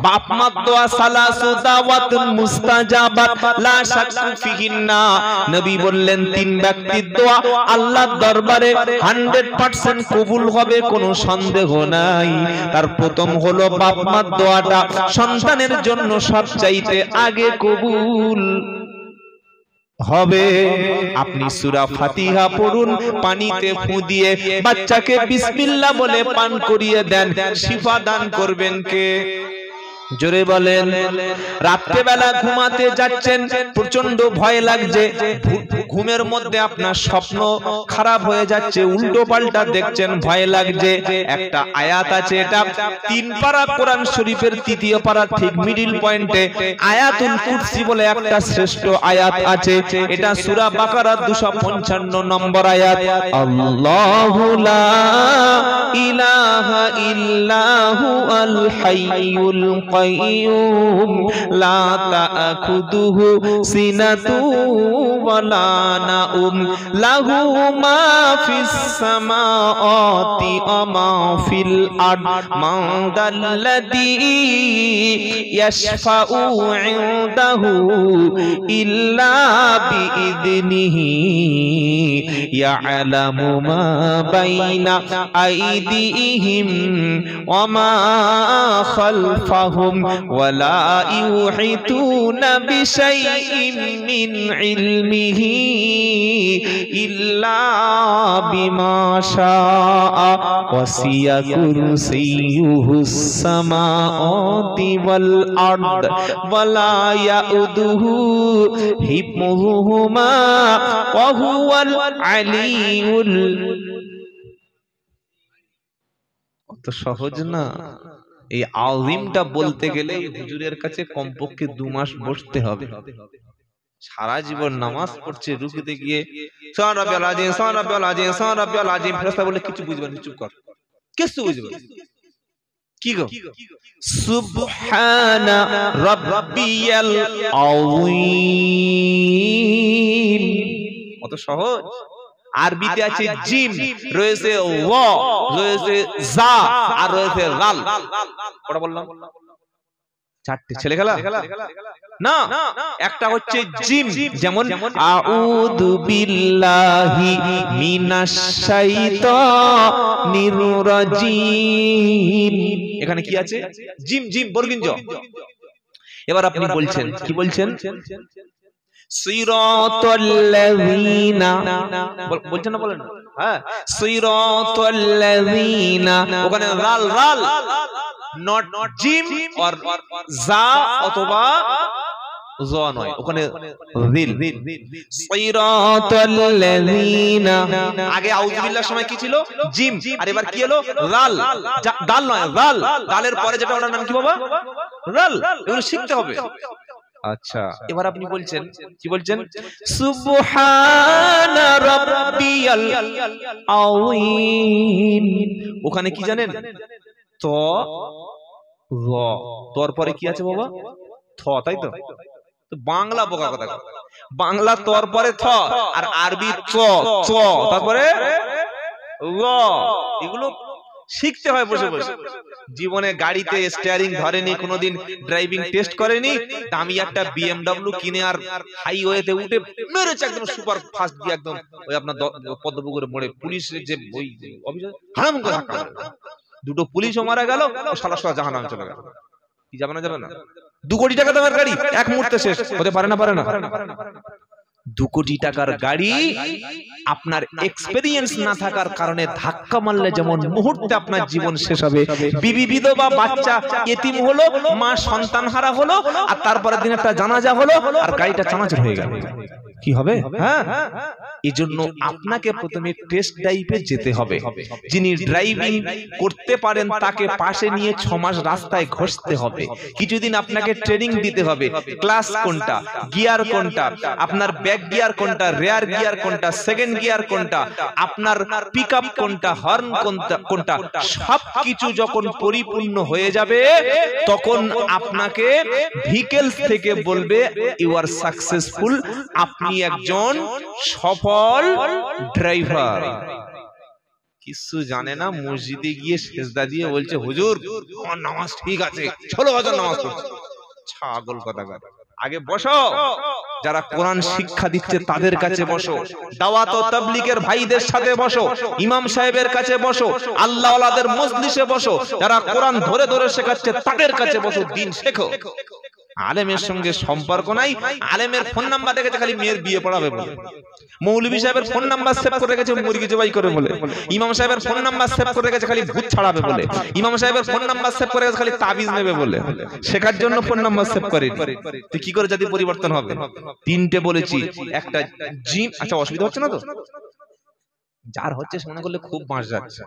বাপ মা দোয়া সালাসু দাওয়াতুন মুস্তাজাবাত লা শাক্কু ফিহিন্না। নবী বললেন তিন ব্যক্তির দোয়া আল্লাহর দরবারে 100% কবুল হবে, কোনো সন্দেহ নাই। তার প্রথম হলো বাপ মার দোয়াটা সন্তানের জন্য সবচাইতে আগে কবুল হবে। আপনি সূরা ফাতিহা পড়ুন, পানিতে ফু দিয়ে বাচ্চাকে বিসমিল্লাহ বলে পান করিয়ে দেন, শিফা দান করবেন কে? জোরে বলেন। রাত্রে বেলা ঘুমাতে যাচ্ছেন, প্রচন্ড ভয় লাগছে, ঘুমের মধ্যে আপনার স্বপ্ন খারাপ হয়ে যাচ্ছে, উল্টো পাল্টা দেখছেন, ভয় লাগছে। একটা আয়াত আছে, এটা 3 পারা কোরআন শরীফের 3য় পারা ঠিক মিডল পয়েন্টে আয়াতুল কুরসি বলে একটা শ্রেষ্ঠ আয়াত আছে। এটা সূরা বাকারা 255 নম্বর আয়াত। আল্লাহু লা ইলাহা ইল্লাহু আল হাইয়ুল কাইয়ুম লা তা'খুযুহু সিনাতু ওয়ালা নাউম লাহু মা ফিস সামাওয়াতি ওয়া মা ফিল আরদ মান দাল্লাযী ইয়াশফাউ ইনদাহু ইল্লা বিইذনিহি ইয়ালামু মা বাইনা আইদিহিম ওয়া মা খালফাহুম ওয়ালা ইউহিতুনা বিশাইইন মিন ইলমিহি ইল্লা বিমা শাআ ওয়াসিয়া কুরসিয়ুহুস সামাওয়াতি ওয়াল আরদ ওয়ালা ইয়াউদুহু হিফযুহুমা ওয়া হুয়াল আলিয়ুল। অত সহজ না। এই আযীমটা বলতে গেলে হুজুরের কাছে কমপক্ষে 2 মাস বসতে হবে। সারা জীবন নামাজ পড়ছে, রুকুতে গিয়ে সুবহান রাব্বিয়াল আযীম সুবহান রাব্বিয়াল আযীম সুবহান রাব্বিয়াল আযীম, ফেরেশতা বলে কিছু বুঝবেন, চুপ কর, কিছু বুঝবেন কি গো? সুবহানা রাব্বিয়াল আযীম। কত সহজ। আরবিতে আছে জিম, রয়েছে ওয়া, রয়েছে জা, আর রয়েছে গাল। কটা বললাম? 4টে। ছেলে খেলা না, একটা হচ্ছে জিম, যেমন আউযু বিল্লাহি মিনাশ শাইতানির রাজিম। এখানে কি আছে? জিম, জিম বর্গিন জ। এবার আপনি বলছেন, কি বলছেন? সিরাতাল্লাযীনা বলছেন না, বলেন না। হ্যাঁ, সিরাতাল্লাযীনা, ওখানে রাল রাল, নট জিম আর জা অথবা জ নয়, ওখানে রিল। সিরাতাল্লাযীনা, আগে আউযু বিল্লাহর সময় কি ছিল? জিম, আর এবার কি হলো? রাল, ডাল নয়, রাল। ডালের পরে যেটা, ওটার নাম কি বাবা? রাল। এগুলো শিখতে হবে। আচ্ছা, এবার আপনি বলছেন, কি বলছেন? সুবহানা রাব্বিয়াল আযীম। ওখানে কি জানেন? ত র, তোর পরে কি আছে বাবা? থ, তাই তো? বাংলা বোকা কথা, বাংলা তোর পরে থ, আর আরবি চ, চ তারপরে র। এগুলো শিখতে হয় বসে বসে। জীবনে গাড়িতে স্টিয়ারিং ধরেনি, কোনোদিন ড্রাইভিং টেস্ট করেনি, দামি একটা BMW কিনে আর হাইওয়েতে উঠে মেরেছে একদম সুপার ফাস্ট দিয়ে, একদম ওই আপনার পদ্মপুকুরের মোড়ে পুলিশের যে ওই অফিসার হারাম করে ধাক্কা মারে, 2টো পুলিশও মারা গেল, ও শালা জাহান্নামে চলে গেল। কি যাবে না, যাবে না? 2 কোটি টাকা দামের গাড়ি এক মুহূর্তে শেষ হতে পারে না, পারে না? 2 কোটি টাকার গাড়ি আপনার এক্সপেরিয়েন্স না থাকার কারণে ধাক্কা মারলে যেমন মুহূর্তে আপনার জীবন শেষ হবে, বিবি বিধবা, বাচ্চা এতিম হলো, মা সন্তানহারা হলো, আর তারপরের দিন একটা জানাজা হলো, আর গাড়িটা চানাচুর হয়ে গেল, কি হবে? হ্যাঁ, এজন্য আপনাকে প্রথমে টেস্ট ড্রাইভে যেতে হবে। যিনি ড্রাইভিং করতে পারেন তাকে পাশে নিয়ে 6 মাস রাস্তায় ঘষতে হবে। কিছুদিন আপনাকে ট্রেনিং দিতে হবে, ক্লাস কোনটা, গিয়ার কোনটা, আপনার ব্যাক গিয়ার কোনটা, রেয়ার গিয়ার কোনটা, সেকেন্ড গিয়ার কোনটা, আপনার পিকআপ কোনটা, হর্ন কোনটা, সবকিছু যখন পরিপূর্ণ হয়ে যাবে তখন আপনাকে ভেহিকলস থেকে বলবে ইউ আর সাকসেসফুল, আপনি একজন সফল ড্রাইভার। কিছু জানে না, মসজিদে গিয়ে সেজদা দিয়ে বলছে হুজুর আমার নামাজ ঠিক আছে, 16 বছর নামাজ পড়ছে। ছাগল কথাকার। আগে বসো, যারা কোরআন শিক্ষা দিচ্ছে তাদের কাছে বসো, দাওয়াত ও তাবলীগের ভাইদের সাথে বসো, ইমাম সাহেবের কাছে বসো, আল্লাহ ওয়ালাদের মজলিসে বসো, যারা কোরআন ধরে ধরে শেখাচ্ছে তাদের কাছে বসো, দিন শেখো। আলেমের সঙ্গে সম্পর্ক নাই, আলেমের ফোন নাম্বার রেখেছে খালি মেয়ের বিয়ে পড়াবে বলে, মৌলভী সাহেবের ফোন নাম্বার সেভ করে রেখেছে মুরগি জবাই করে বলে, ইমাম সাহেবের ফোন নাম্বার সেভ করে রেখেছে খালি ভূত ছাড়াবে বলে, ইমাম সাহেবের ফোন নাম্বার সেভ করে রেখেছে খালি তাবিজ নেবে বলে, শেখার জন্য ফোন নাম্বার সেভ করে। তো কি করে জাতি পরিবর্তন হবে? তিনটে বলেছি, একটা জিন। আচ্ছা অসুবিধা হচ্ছে না তো? যার হচ্ছে মনে করলে খুব বাঁশ যাচ্ছে,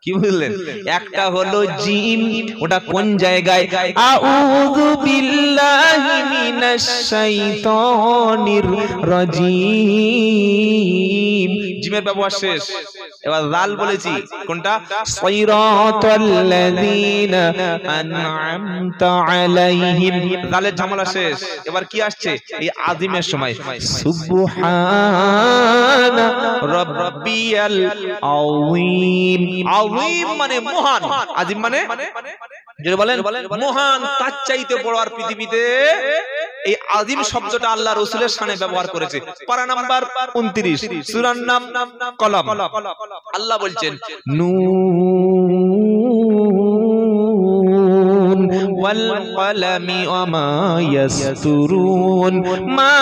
কি বুঝলেন? একটা হলো জিম, ওটা কোন জায়গায়? আউযু বিল্লাহি মিনাশ শাইতানির রাজিম। জিমের ব্যবহার শেষ। এবার জাল বলেছি, কোনটা? সিরাতাল্লাযীনা আন'আমতা আলাইহিম। জালের ঝামেলা শেষ। এবার কি আসছে? এই আজিমের সময় সুবহানা রাব্বিয়াল আযীম। আযীম মানে মহান, আজিম মানে যদি বলেন মহান, তার চাইতে বড় আর পৃথিবীতে এই আজিম শব্দটা আল্লাহ রাসূলের শানে ব্যবহার করেছে। পারা নাম্বার 29, সূরার নাম কলম। আল্লাহ বলছেন নুন ওয়াল কলামি ওয়া মা ইয়াসতুরুন মা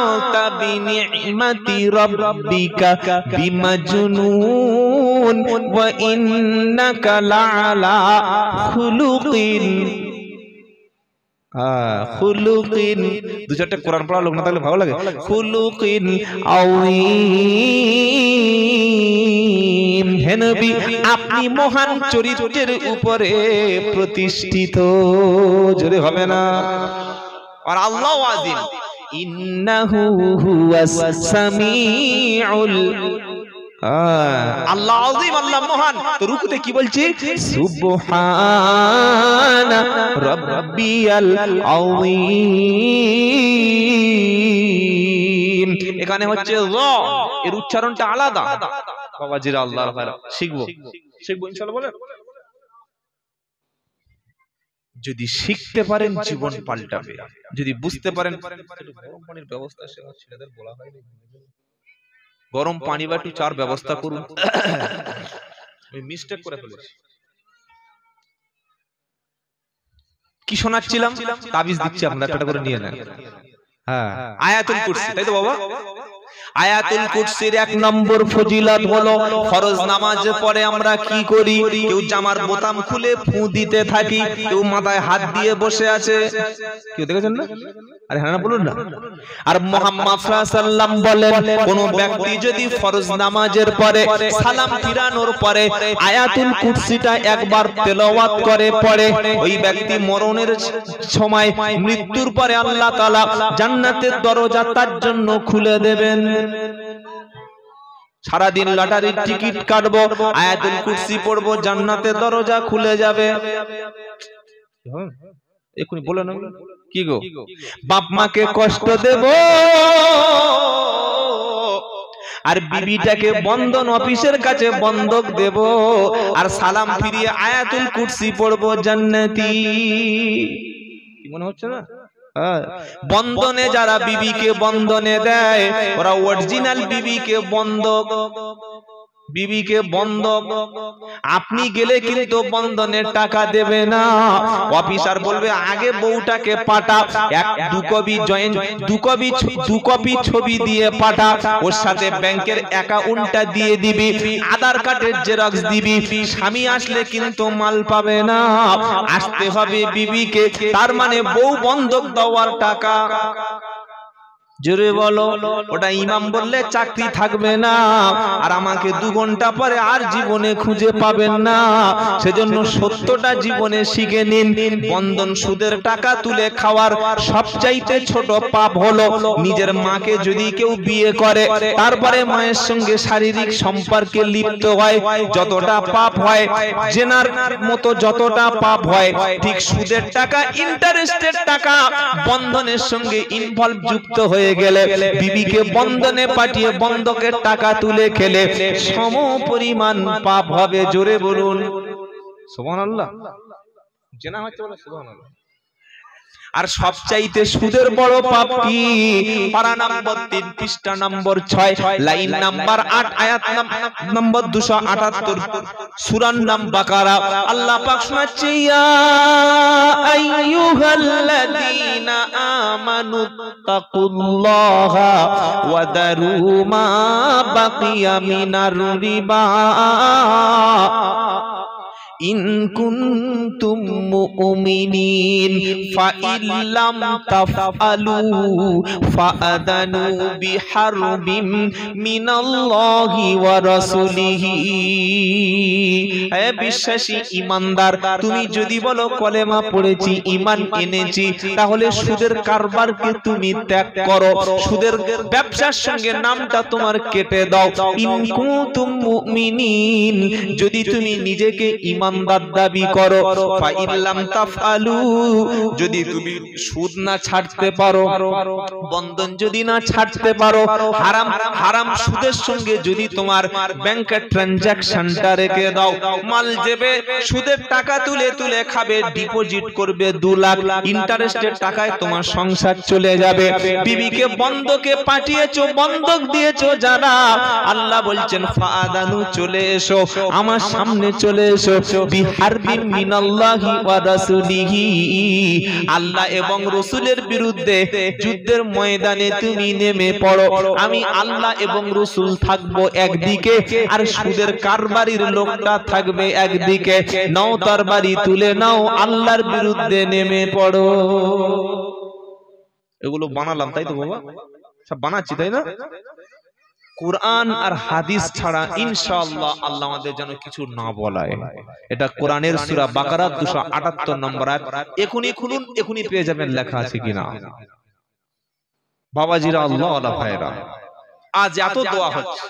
আতা বিনি'মাতি রাব্বিকা বিমাজনুন ওয়া ইন্নাকা লা'আলা খুলুকিন। খুলুকিন, দু চারটে কোরআন পড়া লোক না থাকলে ভালো লাগে। খুলুকিন আযীম, হে নবী আপনি মহান চরিত্রের উপরে প্রতিষ্ঠিত। জোরে হবে না? আর আল্লাহু আযীম, ইন্নাহু হুয়াস সামিউল। আল্লাহ আযীম, আল্লাহ মহান। তো রুকুতে কি বলছি? সুবহানা রাব্বিয়াল আযীম। এখানে হচ্ছে র, এর উচ্চারণটা আলাদা। বাবাজিরা আল্লাহর ঘর শিখবো ইনশাআল্লাহ। বলেন যদি শিখতে পারেন জীবন পাল্টাবে, যদি বুঝতে পারেন। গরম পানির ব্যবস্থা ছেলেদের বলা হয়নি, গরম পানি বা একটু চার ব্যবস্থা করুন। আমি মিস্টেক করে ফেলেছি। কি শোনাচ্ছিলাম? তাবিজ দিচ্ছি, আপনারা একটা করে নিয়ে নেন। হ্যাঁ, আয়াতুল কুরসি, তাই তো বাবা? আয়াতুল কুরসির 1 নম্বর ফজিলত হলো ফরজ নামাজের পরে আমরা কি করি? কেউ জামার বোতাম খুলে ফু দিতে থাকি, কেউ মাথায় হাত দিয়ে বসে আছে। কেউ দেখেছেন না? আরে হ্যাঁ না বলুন না। আর মুহাম্মদ সাল্লাল্লাহু আলাইহি সাল্লাম বলেন, কোন ব্যক্তি যদি ফরজ নামাজের পরে সালাম ফিরানোর পরে আয়াতুল কুরসিটা একবার তেলাওয়াত করে পড়ে, ওই ব্যক্তি মরণের সময় মৃত্যুর পরে আল্লাহ তাআলা জান্নাতের দরজা তার জন্য খুলে দেবেন। সারাদিন লটারির টিকিট কাটবো, আয়াতুল কুরসি পড়বো, জান্নাতের দরজা খুলে যাবে। এখনি বলে না কি গো? বাপ মাকে কষ্ট দেব আর বিবিটাকে বন্ধন অফিসের কাছে বন্ধক দেব, আর সালাম ফিরিয়ে আয়াতুল কুরসি পড়বো, জান্নাতি। কি মনে হচ্ছে না? বন্ধনে যারা বিবিকে বন্ধনে দেয়, ওরা অরিজিনাল বিবিকে বন্ধক, বিবিকে বন্ধক। আপনি গেলে কিন্তু বন্ধনের টাকা দেবে না। অফিসার বলবে আগে বউটাকে পাঠা, 2 কপি ছবি দিয়ে পাঠা, ওর সাথে ব্যাংকের অ্যাকাউন্টটা দিয়ে দিবি, আধার কার্ডের জেরক্স দিবি। স্বামী আসলে কিন্তু মাল পাবে না, আসতে হবে বিবিকে। তার মানে বউ বন্ধক দেওয়ার টাকা। জোরে বলো। ওটা ইমাম বললে চাকরি থাকবে না, আর আমাকে 2 ঘন্টা পরে আর জীবনে খুঁজে পাবেন না। সেজন্য সত্যটা জীবনে শিখে নিন। বন্ধন সুদের টাকা তুলে খাওয়ার সবচাইতে ছোট পাপ হলো নিজের মাকে যদি কেউ বিয়ে করে তারপরে মায়ের সঙ্গে শারীরিক সম্পর্কে লিপ্ত হয়, যতটা পাপ হয়, জেনার মতো যতটা পাপ হয়, ঠিক সুদের টাকা, ইন্টারেস্টের টাকা বন্ধনের সঙ্গে ইনভলভ যুক্ত হয়ে গেলে বিবিকে বন্ধনে পাঠিয়ে বন্ধকের টাকা তুলে খেলে সম পরিমাণ পাপ হবে। জোরে বলুন সুবহানাল্লাহ। জেনা হচ্ছে বলে সুবহানাল্লাহ। আর সবচাইতে সুদের বড় পাপ কি? পারা নম্বর 3 পৃষ্ঠা নম্বর 6 লাইন নাম্বার 8 আয়াত নম্বর 278 সূরার নাম বাকারা। আল্লাহ পাক শোনাচ্ছে, ইয়া আইয়ুহাল্লাযীনা আমানু তাকুল্লাহা ওয়া দারু মা বাকিয়া মিনার রিবা ইন কুনতুম মুমিনিন ফাইল্লাম তাফআলু ফাআদানু বিহারবিম মিনাল্লাহি ওয়া রাসূলিহি। হে বিশ্বাসী ঈমানদার, তুমি যদি বলো কলেমা পড়েছি, ঈমান এনেছি, তাহলে সুদের কারবারকে তুমি ত্যাগ করো, সুদের ব্যবসার সঙ্গে নামটা তোমার কেটে দাও। ইন কুনতুম মুমিনিন, যদি তুমি নিজেকে ইমানদার দাবি করো, ফাইল্লাম তাফআলু, যদি তুমি সুদ না ছাড়তে পারো, বন্ধন যদি না ছাড়তে পারো, হারাম হারাম সুদের সঙ্গে যদি তোমার ব্যাংকের ট্রানজাকশনটা রেখে দাও, মাল দেবে সুদের টাকা তুলে তুলে খাবে, ডিপোজিট করবে 2 লাখ, ইন্টারেস্টের টাকায় তোমার সংসার চলে যাবে। বিবিকে বন্ধকে পাঠিয়েছো, বন্ধক দিয়েছো যারা, আল্লাহ বলছেন ফাআদানু, চলে এসো আমার সামনে, চলে এসো বিহারবিন মিনাল্লাহি ওয়া রাসূলিহি, আল্লাহ এবং রাসূলের বিরুদ্ধে যুদ্ধের ময়দানে তুমি নেমে পড়ো। আমি আল্লাহ এবং রাসূল থাকবো একদিকে, আর সুদের কারবারির লোকটা থাকবে একদিকে। নাও তরবারি তুলে নাও, আল্লাহর বিরুদ্ধে নেমে পড়ো। এগুলো বানালাম তাই তো বাবা, সব বানাচ্ছি তাই না? কোরআন আর হাদিস ছাড়া ইনশাআল্লাহ আল্লাহ আমাদের যেন কিছু না বলায়। এটা কোরআনের সূরা বাকারা 278 নম্বর আয়াত। এখনি খুলুন, এখনি পেয়ে যাবেন লেখা আছে কিনা। বাবাজিরা, আল্লাহ ওয়ালা ভাইরা, আজ এত দোয়া হচ্ছে,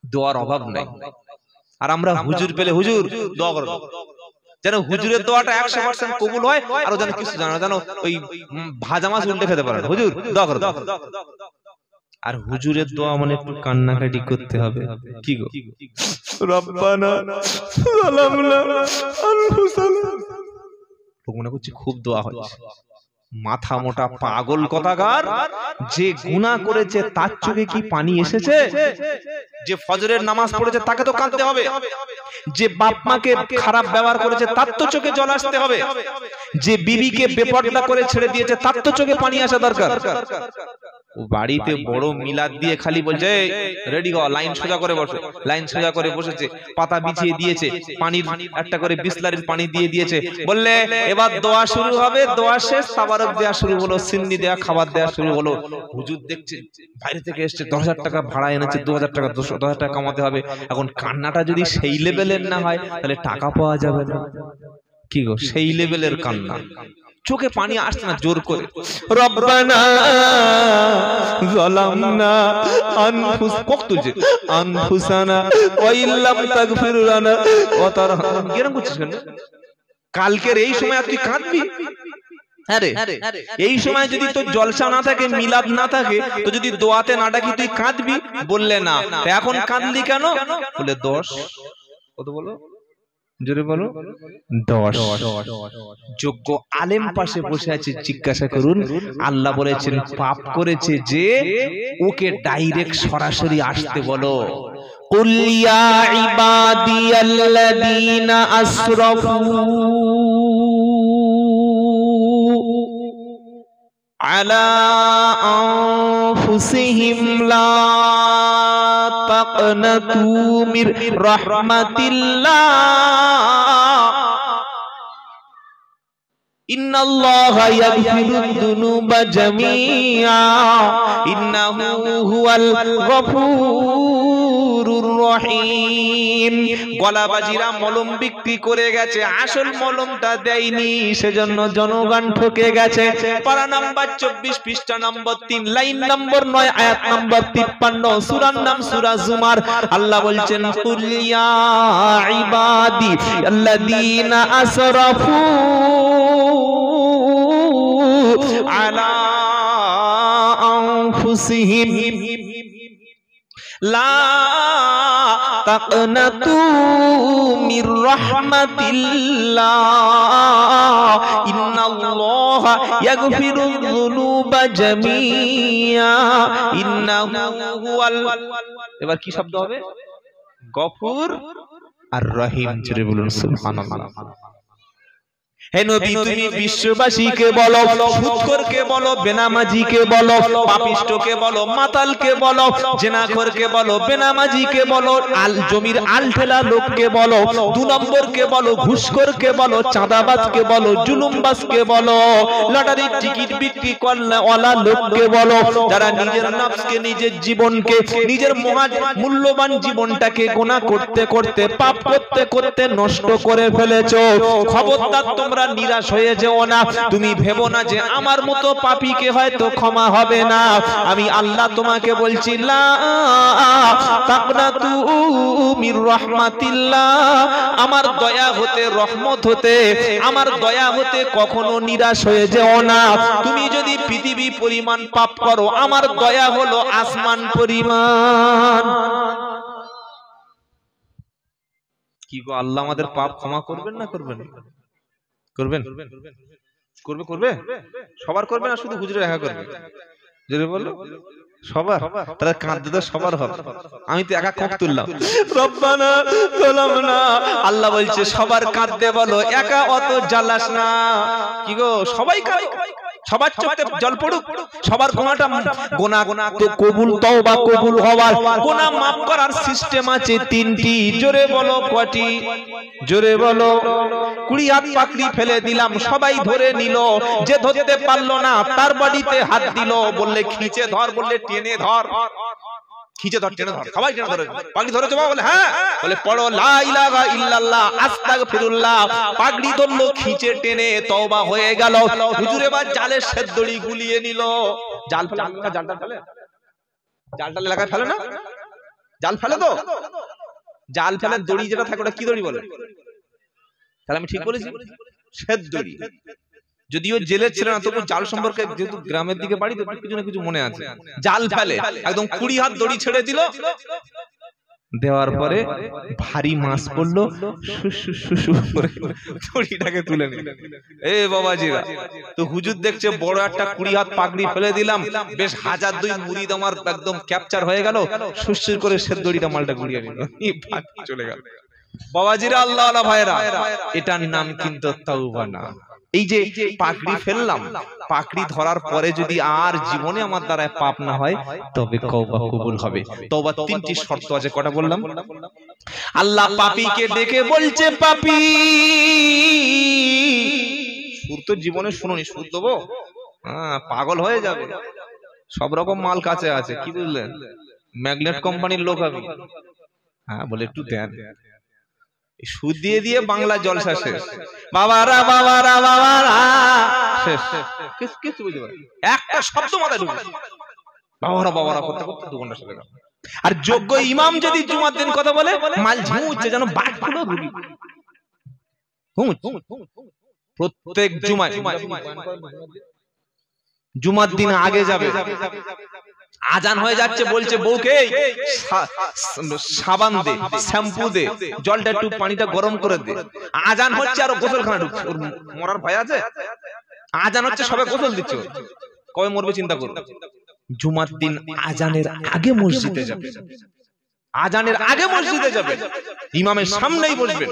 দোয়ার অভাব নাই। আর আমরা হুজুর পেলে হুজুর দোয়া করব, যেন হুজুরের দোয়াটা 100% কবুল হয়। আর যেন কিছু জানো, যেন ওই ভাজা মাছ উল্টে খেতে পারেন, হুজুর দোয়া করো। আর হুজুরের দোয়া মানে একটু কান্নাকাটি করতে হবে। কি গো, রব্বানা যালামনা আনফুসানা, মনে করছি খুব দোয়া হচ্ছে। মাথা মোটা পাগল কথাকার, যে গুনাহ করেছে তার চোখে কি পানি এসেছে? যে ফজরের নামাজ পড়েছে তাকে তো কাঁদতে হবে, যে বাপ মাকে খারাপ ব্যবহার করেছে তার তো চোখে জল আসতে হবে, যে বিবিকে বেপরদা করে ছেড়ে দিয়েছে তার তো চোখে পানি আসা দরকার। ও বাড়িতে বড় মিলাদ দিয়ে খালি বলছে রেডি হও, লাইন সোজা করে বসো, লাইন সোজা করে বসেছে, পাতা বিছিয়ে দিয়েছে, পানির একটা করে বিসলারির পানি দিয়ে দিয়েছে, বললে এবার দোয়া শুরু হবে, দোয়া শেষ, তাবারক দেয়া শুরু হলো, সিন্নি দেয়া, খাবার দেয়া শুরু হলো। হুজুর দেখছে বাইরে থেকে এসছে, 10,000 টাকা ভাড়া এনেছে, 2,000 টাকা 10,000 টাকা কামাতে হবে। এখন কান্নাটা যদি সেই লেভেলের না হয় তাহলে টাকা পাওয়া যাবে না। কি গো, সেই লেভেলের কান্না, চোখে পানি আসছে না, জোর করে রব্বানা যালামনা আনফুসানা ওয়া ইল্লাম তাগফির লানা ওয়া তারহামনা। কেন করছিস কেন? কালকের এই সময় তুই কাঁদবি? আরে এই সময় যদি তোর জলসা না থাকে, মিলাদ না থাকে, তো যদি দোয়াতে না ডাকি তুই কাঁদবি? বললে না, এখন কাঁদলি কেন? বলে 10। কত বলো, জোরে বলো, 10। যোগ্য আলেম পাশে বসে আছে, জিজ্ঞাসা করুন। আল্লাহ বলেছেন পাপ করেছে যে, ওকে ডাইরেক্ট সরাসরি আসতে বলো। কুল ইয়া ইবাদিয়াল্লাযীনা আসরাফু আলা আনফুসিহিম লা তাকনাতু মির রাহমাতিল্লাহ ইন্নাল্লাহা ইয়াগফিরুদ যুনুবা জামিআ ইন্নাহু হুয়াল গফুরুর রহিম। গলাবাজিরা মলম বিক্রি করে গেছে, আসল মলমটা দেয়নি, সেজন্য জনগণ ঠকে গেছে। পারা নাম্বার 24 পৃষ্ঠা নম্বর 3 লাইন নম্বর 9 আয়াত নম্বর 53, সূরার নাম সূরা জুমার। আল্লাহ বলছেন কুল ইয়া ইবাদি আল্লাযীনা আসরাফু আলা আনফুসিহিম লা তাকনাতু মির রাহমাতিল্লাহ ইন্নাল্লাহা ইয়াগফিরুয যুনুবা জামিয়া ইন্নাহু হুয়াল। এবার কি শব্দ হবে? গফুর আর রহিম। জোরে বলুন সুবহানাল্লাহ। হে নবী, তুমি বিশ্ববাসীকে বলো, সুদখোরকে বলো, বেনামাজিকে বলো, পাপিষ্ঠকে বলো, মাতালকে বলো, জিনাখোরকে বলো, বেনামাজিকে বলো, জমির আলঠেলা লোককে বলো, 2 নম্বরকে বলো, ঘুষখোরকে বলো, চাঁদাবাজকে বলো, জুলুমবাজকে বলো, লটারির টিকিট বিক্রি করনেওয়ালা লোককে বলো, যারা নিজের নফসকে, নিজের জীবনকে, নিজের মূল্যবান জীবনটাকে গুনাহ করতে করতে, পাপ করতে করতে নষ্ট করে ফেলেছো। খবরদার তোমরা নিরাশ হয়ে যেও না। তুমি ভেবো না যে আমার মতো পাপীকে হয়তো ক্ষমা হবে না। আমি আল্লাহ তোমাকে বলছি, লা তাকনাতু মির রাহমাতিল্লাহ, আমার দয়া হতে, রহমত হতে, আমার দয়া হতে কখনো নিরাশ হয়ে যেও না। তুমি যদি পৃথিবী পরিমাণ পাপ করো, আমার দয়া হলো আসমান পরিমাণ। কি গো, আল্লাহ আমাদের পাপ ক্ষমা করবেন না করবেন? করবেন? করবে? করবে? সবার করবে না শুধু হুজুরে একা করবে? যদি বললো সবার, তাহলে কাঁদতে তো সবার হবে। আমি তো একা কোপ তুললাম, রব্বানা যালামনা। আল্লাহ বলছে সবার কাঁদতে বলো, একা অত জ্বালাস না। কি গো, সবাই কাঁদো, সবার চোখে জল পড়ুক, সবার গোনা তো কবুল, তওবা কবুল হওয়ার, গোনা মাফ করার সিস্টেম আছে 3টি। জোরে বলো কয়টি? জোরে বলো। 20 হাত পাকড়ি ফেলে দিলাম, সবাই ধরে নিল, যে ধরতে পারলো না তার বডিতে হাত দিল, বললে খিঁচে ধর, বললে টেনে ধর, খিঁচে ধর, টেনে ধর, সবাই টেনে ধরে। পাগড়ি ধরেছো বাবা? বলে হ্যাঁ। বলে পড়ো লা ইলাহা ইল্লাল্লাহ আস্তাগফিরুল্লাহ। পাগড়ি ধরলো, খিঁচে টেনে তওবা হয়ে গেল। হুজুর এবার জালের সেদ্দড়ি গুলিয়ে নিল। জাল ফেলে, জালটা ফেলে, জালটা এলাকায় ফেলে না? জাল ফেলে তো? জাল ফেলে দড়ি যেটা থাকে ওটা কি দড়ি বলে? তাহলে আমি ঠিক বলেছি? সেদ্দড়ি। যদিও জেলের ছিল না, তবু জাল সম্পর্কে, যেহেতু গ্রামের দিকে বাড়ি, তো কিছু না কিছু মনে আছে। জাল ফেলে একদম 20 হাত দড়ি ছেড়ে দিল, দেওয়ার পরে ভারী মাছ পড়লো, দড়িটাকে তুলে নিল। এ বাবাজিরা, তো হুজুর দেখছে বড় একটা 20 হাত পাগড়ি ফেলে দিলাম, বেশ 1002 মুরিদ আমার একদম ক্যাপচার হয়ে গেল, সুসুর করে সে দড়িটা মালটা গুড়িয়ে নিল, চলে গেল। বাবাজিরা, আল্লাহ আল্লাহ ভাইরা, এটার নাম কিন্তু তাওবা না। এই যে পাকড়ি ফেললাম, পাকড়ি ধরার পরে যদি আর জীবনে আমার দ্বারা পাপ না হয়, তবে তওবা কবুল হবে। তওবা 3টি শর্ত আছে। কটা বললাম? আল্লাহ পাপীকে ডেকে বলছে, পাপী, সুর তো জীবনে শুনুনি, সুর দেবো? পাগল হয়ে যাবে। সব রকম মাল কাছে আছে, কি বুঝলেন? ম্যাগনেট কোম্পানির লোক আমি। হ্যাঁ, বলে একটু দেন। সুদ দিয়ে দিয়ে বাংলা জলসা শেষ। বাবারা বাবারা বাবারা শেষ, কিছু বুঝতে পারে, একটা শব্দ মাথায় ঢুকে, বাবারা বাবারা করতে করতে 2 ঘন্টা চলে গেল। আর যোগ্য ইমাম যদি জুমার দিন কথা বলে, মাল ঝিমুচ্ছে যেন বাট খুলো রুগী। প্রত্যেক জুমার দিন আগে যাবে, আজান হয়ে যাচ্ছে, বলছে বউকে সাবান দে, শ্যাম্পু দে, জলটা একটু পানিটা গরম করে দে। আজান হচ্ছে আর গোসলখানা ঢুকছে, ওর মরার ভয় আছে? আজান হচ্ছে, সবাই গোসল দিচ্ছে, কবে মরবে চিন্তা করো। জুমার দিন আজানের আগে মসজিদে যাবে, আজানের আগে মসজিদে যাবে, ইমামের সামনেই বসবেন,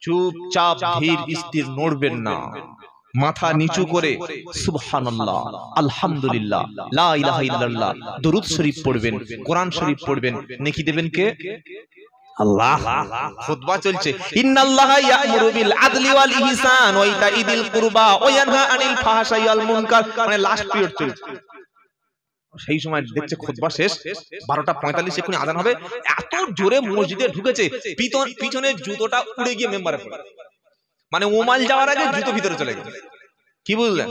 চুপচাপ ধীর স্থির নড়বেন না, মাথা নিচু করে সুবহানাল্লাহ, আলহামদুলিল্লাহ, লা ইলাহা ইল্লাল্লাহ, দরুদ শরীফ পড়বেন, কোরআন শরীফ পড়বেন। নেকি দেবেন কে? আল্লাহ। খুতবা চলছে, ইন্নাল্লাহা ইয়া'মুরু বিল আদলি ওয়াল ইহসান ওয়া ইতাইদিল কুরবা ওয়া ইয়ানহা আনিল ফাহশাই ওয়াল মুনকার। মানে লাস্ট পিরিয়ড চলছে, সেই সময় দেখছে খুতবা শেষ, 12:45 এক্ষুনি আজান হবে। এত জোরে মসজিদে ঢুকেছে, পিছনের জুতোটা উড়ে গিয়ে মেম্বারে পড়ে, মানে ওমাল যাওয়ার আগে জুতো ভিতরে চলে গেছে। কি বুঝলেন?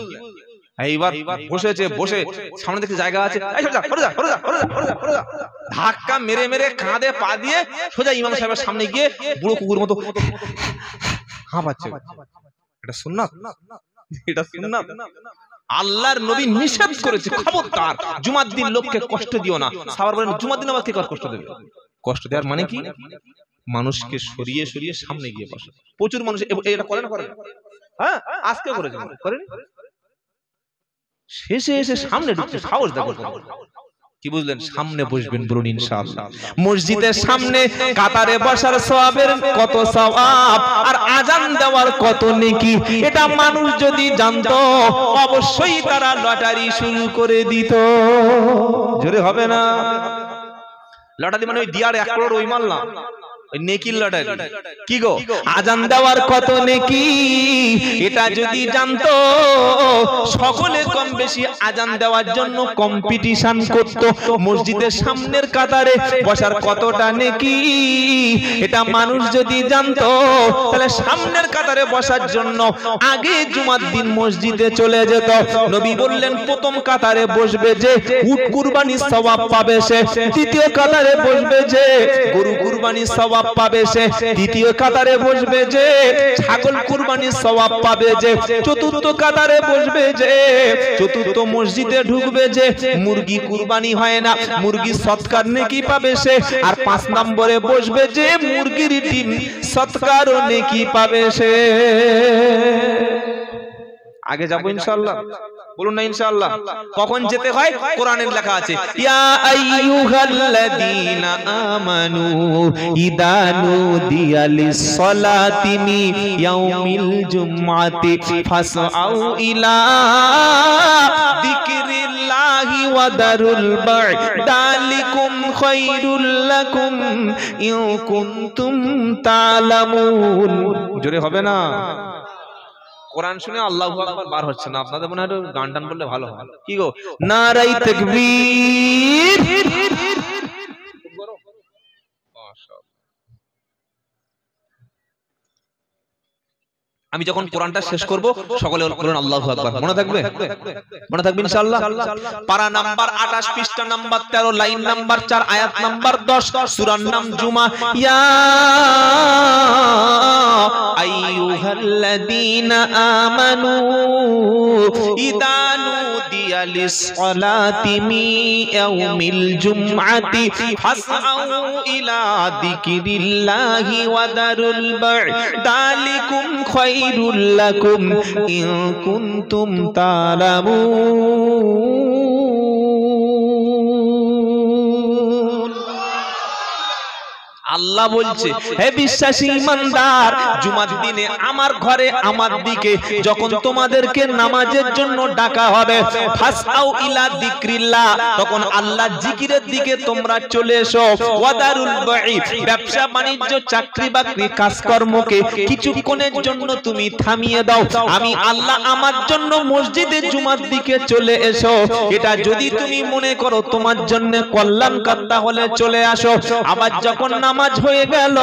এইবার বসেছে, বসে সামনে দেখতে জায়গা আছে, ধাক্কা মেরে মেরে কাঁধে পা দিয়ে সোজা ইমাম সাহেবের সামনে গিয়ে বুড়ো কুকুর মতো হাঁপাচ্ছে। এটা সুন্নাত, এটা সুন্নাত। আল্লাহর নবী নিষেধ করেছে, খবরদার জুমার দিন লোককে কষ্ট দিও না। সাহাবারা বলেন জুমার দিন আবার কে কষ্ট দেবে? কষ্ট দেওয়ার মানে কি? মানুষকে সরিয়ে সরিয়ে সামনে গিয়ে বসে। প্রচুর মানুষ এটা করে না, করে না? হ্যাঁ, আজকে করেছে, করেন। শেষে এসে সামনে ঢুকছে, সাহস দেখো। কি বুঝলেন? সামনে বসবেন বলুন ইনশাআল্লাহ। মসজিদের সামনে কাতারে বসার সওয়াবের কত সওয়াব, আর আজান দেওয়ার কত নেকি, এটা মানুষ যদি জানতো অবশ্যই তারা লটারি শুরু করে দিত। জোরে হবে না? লটারি মানে ওই দিয়ার 1 করোড় ওই মাল না, ওই নেকির লটারি। কি গো, আজান দেওয়ার কত নেকি, এটা যদি জানতো সকলে কম বেশি আজান দেওয়ার জন্য কম্পিটিশন করত। মসজিদের সামনের কাতারে বসার কতটা নেকি, এটা মানুষ যদি জানতো তাহলে সামনের কাতারে বসার জন্য আগে জুমার দিন মসজিদে চলে যেত। নবী বললেন প্রথম কাতারে বসবে যে উট কুরবানির সওয়াব পাবে সে, দ্বিতীয় কাতারে বসবে যে গরু কুরবানির সওয়াব পাবে সে, দ্বিতীয় কাতারে বসবে যে ছাগল কুরবানির সওয়াব পাবে যে, চতুর্থ কাতারে বসবে যে, চতুর্থ মসজিদে ঢুকবে যে মুরগি কুরবানি হয় না মুরগি সৎকার নেকি পাবে সে, আর 5 নম্বরে বসবে যে মুরগির ডিম সৎকার নেকি পাবে সে। আগে যাবো ইনশাআল্লাহ, বলুন না ইনশাআল্লাহ। কখন যেতে হয়? কোরআনের লেখা আছে, ইয়া আইয়ুহাল্লাযীনা আমানু ইযা নুদিয়া লিস-সালাতি মিন ইয়াউমিল জুমআতি ফাসআউ ইলা যিকরিল্লাহি ওয়া দারুল বাই যালিকুম খায়রুল লাকুম ইন কুনতুম তা'লামুন। জোরে হবে না? কোরআন শুনে আল্লাহু আকবার বার হচ্ছে না, আপনাদের মনে হয় গান টান বললে ভালো হয়। কি গো, নারায়ে তাকবীর। আমি যখন কোরআনটা শেষ করব সকলে বলুন আল্লাহু আকবার। মনে থাকবে? মনে থাকবে ইনশাআল্লাহ। পারা নাম্বার 28, পৃষ্ঠা নাম্বার 13, লাইন নাম্বার 4, আয়াত নাম্বার 10, সূরার নাম জুমা। ইয়া আইয়ুহাল্লাযীনা আমানু ইযা নুদিয়া লিস-সালাতি মিন ইয়াউমিল জুমআতি ফাসআউ ইলা যিকরিল্লাহি ওয়া দারুল বাই যালিকুম খায়রুল লাকুম ইন কুনতুম তা'লামুন। আল্লাহ বলছে, হে বিশ্বাসী ঈমানদার, জুমার দিনে আমার ঘরে আমার দিকে যখন তোমাদেরকে নামাজের জন্য ডাকা হবে, ফাসআউ ইলা যিকরিল্লাহ, তখন আল্লাহর জিকিরের দিকে তোমরা চলে এসো। ওয়াদারুল বাই, ব্যবসা বাণিজ্য চাকরি বাকরি কাজকর্মকে কিছুক্ষণের জন্য তুমি থামিয়ে দাও। আমি আল্লাহ আমার জন্য মসজিদে জুমার দিকে চলে এসো। এটা যদি তুমি মনে করো তোমার জন্য কল্যাণকর, তাহলে চলে আসো। আবার যখন নামাজ হয়ে গেল,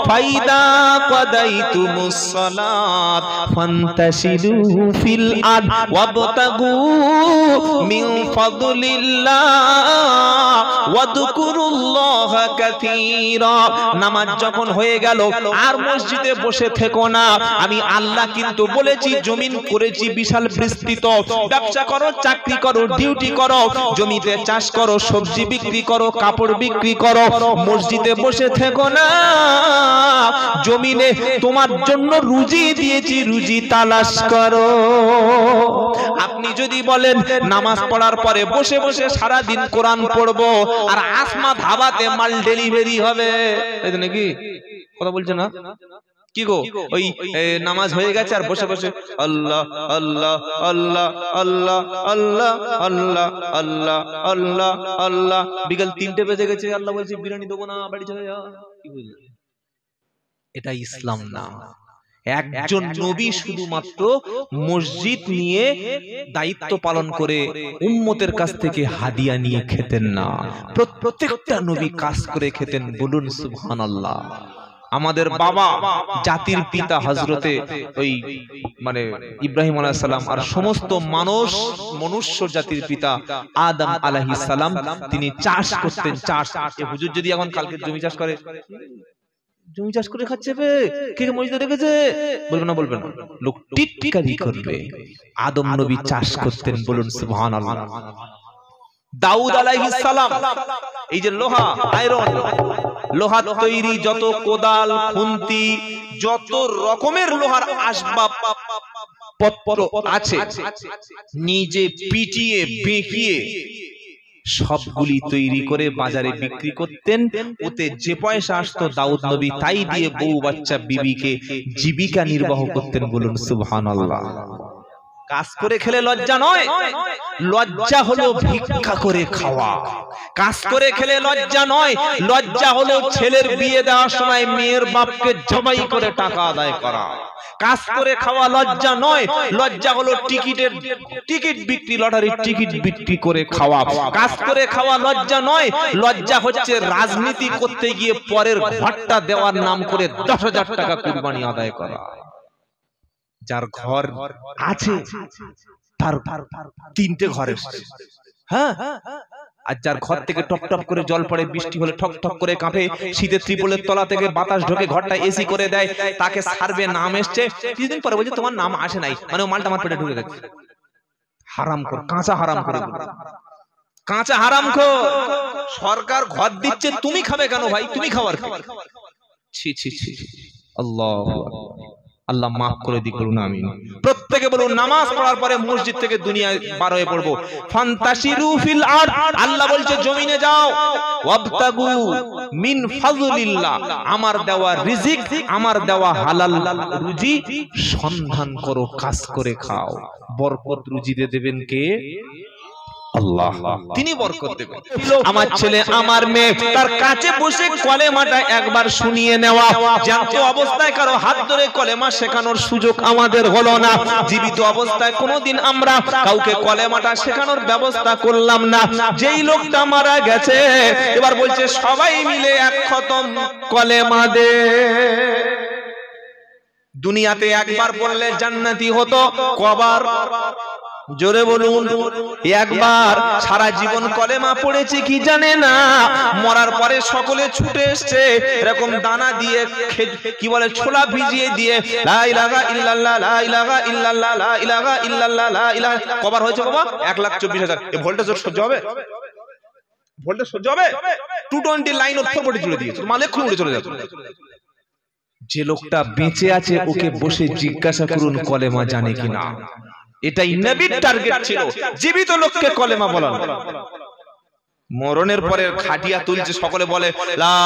ফাইদা কাদাইতুমুস সালাত ফান্তাশিরু ফিল আরদ ওয়াবতাগু মিন ফাদলিল্লাহ ওয়াযকুরুল্লাহা কাসীরা। নামাজ যখন হয়ে গেল আর মসজিদে বসে থেকো না। আমি আল্লাহ কিন্তু বলেছি, জমিন করেছি বিশাল বিস্তৃত, ব্যবসা করো, চাকরি করো, ডিউটি করো, জমিতে চাষ করো, সবজি বিক্রি করো, কাপড় বিক্রি করো, মসজিদে বসে থেকো না। জমিনে তোমার জন্য রুজি দিয়েছি, রুজি তালাশ করো। আপনি যদি বলেন নামাজ পড়ার পরে বসে বসে সারা দিন কোরআন পড়বো আর আসমা ধাবাতে মাল ডেলিভারি হবে, এই তো নাকি কথা বলছে না? কি গো, ওই নামাজ হয়ে গেছে আর বসে বসে আল্লাহ আল্লাহ আল্লাহ আল্লাহ আল্লাহ আল্লাহ আল্লাহ আল্লাহ আল্লাহ, বিকাল 3টে বেজে গেছে, আল্লাহ বলছে বিরিয়ানি দেবো না, বাড়ি চলে যা। কি বুঝলেন? এটা ইসলাম না। একজন নবী শুধুমাত্র মসজিদ নিয়ে দায়িত্ব পালন করে উম্মতের কাছ থেকে হাদিয়া নিয়ে খেতেন না, প্রত্যেকটা নবী কাজ করে খেতেন। বলুন সুবহানাল্লাহ। আমাদের বাবা জাতির পিতা হযরতে ওই মানে ইব্রাহিম আলাইহিস সালাম, আর সমস্ত মনুষ্য জাতির পিতা আদম আলাইহিস সালাম, তিনি চাষ করতেন। চাষ, হুজুর যদি এখন কালকে জমি চাষ করে, জমি চাষ করে খাচ্ছে বে, কে মসজিদে রেখেছে? বলবে না, বলবে না, লোক টিটকারি করবে। আদম নবী চাষ করতেন, বলুন সুবহানাল্লাহ। দাউদ আলাইহিস সালাম এই যে লোহা, আয়রন, লোহা তৈরি যত কোদাল, খুন্তি, যত রকমের লোহার আসবাব পত্র আছে, নিজে পিটিয়ে বেঁকিয়ে সবগুলি তৈরি করে বাজারে বিক্রি করতেন। ওতে যে পয়সা আসতো দাউদ নবী তাই দিয়ে বউ বাচ্চা বিবিকে জীবিকা নির্বাহ করতেন, বলুন সুবহানাল্লাহ। কাজ করে খেলে লজ্জা নয়, লজ্জা হলো ভিক্ষা করে খাওয়া। কাজ করে খেলে লজ্জা নয়, লজ্জা হলো ছেলের বিয়ে দেওয়ার সময় মেয়ের বাপকে জবাই করে টাকা আদায় করা। কাজ করে খাওয়া লজ্জা নয়, লজ্জা হলো টিকিট বিক্রি, লটারির টিকিট বিক্রি করে খাওয়া। কাজ করে খাওয়া লজ্জা নয়, লজ্জা হচ্ছে রাজনীতি করতে গিয়ে পরের ঘরটা দেওয়ার নাম করে 10,000 টাকা কুরবানি আদায় করা। যার ঘর আছে তার 3টে ঘর এসেছে, হ্যাঁ, আর যার ঘর থেকে টপ টপ করে জল পড়ে, বৃষ্টি হলে ঠক ঠক করে কাঁপে, শীতের ত্রিপলের তলা থেকে বাতাস ঢোকে, ঘরটা এসি করে দেয়, তাকে সার্ভে নাম এসছে, কিছুদিন পরে বলছে তোমার নাম আসে নাই, মানে ও মালটা আমার পেটে ঢুকে গেছে। হারামখোর, কাঁচা হারামখোর, কাঁচা হারামখোর। সরকার ঘর দিচ্ছে, তুমি খাবে কেন ভাই? তুমি খাবার ছি ছি ছি। আল্লাহ আল্লাহ মাফ করে দিক, বলুন আমিন। প্রত্যেকে বলুন নামাজ পড়ার পরে মসজিদ থেকে দুনিয়ায় বার হয়ে পড়বো। ফান্তাশিরু ফিল আরদ, আল্লাহ বলছে জমিনে যাও, ওয়াবতাগু মিন ফাযলিল্লাহ, আমার দেওয়া রিজিক, আমার দেওয়া হালাল রুজি সন্ধান করো, কাজ করে খাও। বরকত রুজি দেবেন কে? আল্লাহ, তিনি বরকত দেবেন। আমার ছেলে আমার মেয়ে তার কাছে বসে কলেমাটা একবার শুনিয়ে নেওয়া, জ্যান্ত অবস্থায় কারো হাত ধরে কলেমা শেখানোর সুযোগ আমাদের হলো না। জীবিত অবস্থায় কোনোদিন আমরা কাউকে কলেমাটা শেখানোর ব্যবস্থা করলাম না। যেই লোকটা মারা গেছে এবার বলছে সবাই মিলে এক খতম কলেমা দে। দুনিয়াতে একবার পড়লে জান্নাতি হতো, কবার? জোরে বলুন। একবার। সারা জীবন কলেমা পড়েছি কি জানে না, মরার পরে সকলে ছুটে এসছে এরকম দানা দিয়ে, কি বলে, ছোলা ভিজিয়ে দিয়ে, লা ইলাহা ইল্লাল্লাহ, লা ইলাহা ইল্লাল্লাহ, লা ইলাহা ইল্লাল্লাহ, লা ইলাহা। কবার হয়েছে বাবা? 1,24,000। এই ভোল্টেজ সহ্য হবে? ভোল্টেজ সহ্য হবে? 220 লাইন ওর ফরবডি জুড়ে দিয়েছে, মালে খুলে উড়ে চলে যাচ্ছে। যে লোকটা বেঁচে আছে ওকে বসে জিজ্ঞাসা করুন কলেমা জানে কিনা। এটাই নবীর টার্গেট ছিল, জীবিত লোককে কলেমা বলানো। মরণের পরে খাটিয়া তুলছে, সকলে বলে লা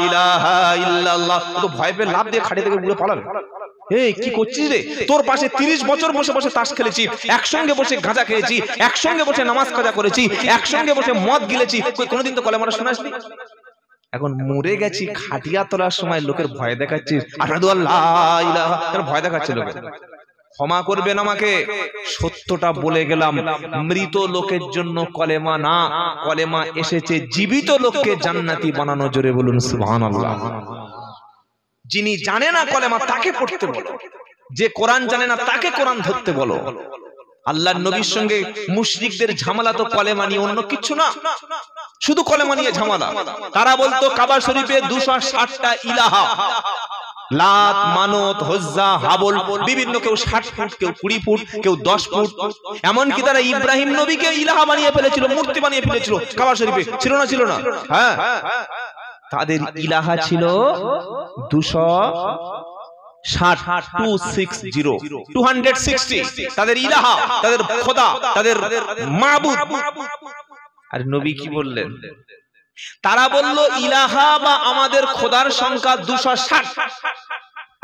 ইলাহা ইল্লাল্লাহ, তো ভয় পেয়ে লাফ দিয়ে খাটি থেকে উড়ে পালাবে। এই কি করছিস রে? তোর পাশে 30 বছর বসে বসে তাস খেলেছি, একসঙ্গে বসে গাঁজা খেয়েছি, একসঙ্গে বসে নামাজ কাজা করেছি, একসঙ্গে বসে মদ গিলেছি, কোনোদিন তো কলেমাটা শোনাসনি? এখন মরে গেছি, খাটিয়া তোলার সময় লোকের ভয় দেখাচ্ছিস, আশহাদু আল্লা ইলাহা, ভয় দেখাচ্ছে লোকের। ক্ষমা করবেন আমাকে, সত্যটা বলে গেলাম। মৃত লোকের জন্য কলেমা না, কলেমা এসেছে জীবিত লোককে জান্নাতি বানানো। জোরে বলুন সুবহানাল্লাহ। যিনি জানে না কলেমা তাকে পড়তে বলো, যে কোরআন জানে না তাকে কোরআন ধরতে বলো। আল্লাহর নবীর সঙ্গে মুশরিকদের ঝামেলা তো কলেমা নিয়ে, অন্য কিছু না, শুধু কলেমা নিয়ে ঝামেলা। তারা বলতো কাবা শরীফে 260টা ইলাহা, লাত, মানত, হজ্জা, হাবল, বিভিন্ন, কেউ 60 ফুট, কেউ 20 ফুট, কেউ 10 ফুট। এমনকি তারা ইব্রাহিম নবীকে ইলাহা বানিয়ে ফেলেছিল, মূর্তি বানিয়ে ফেলেছিল কাবা শরীফে। ছিল না? ছিল না? হ্যাঁ, তাদের ইলাহা ছিল 260 তাদের ইলাহা, তাদের খোদা, তাদের মাবুদ। আর নবী কি বললেন? তারা বলল ইলাহা বা আমাদের খোদার সংখ্যা 260।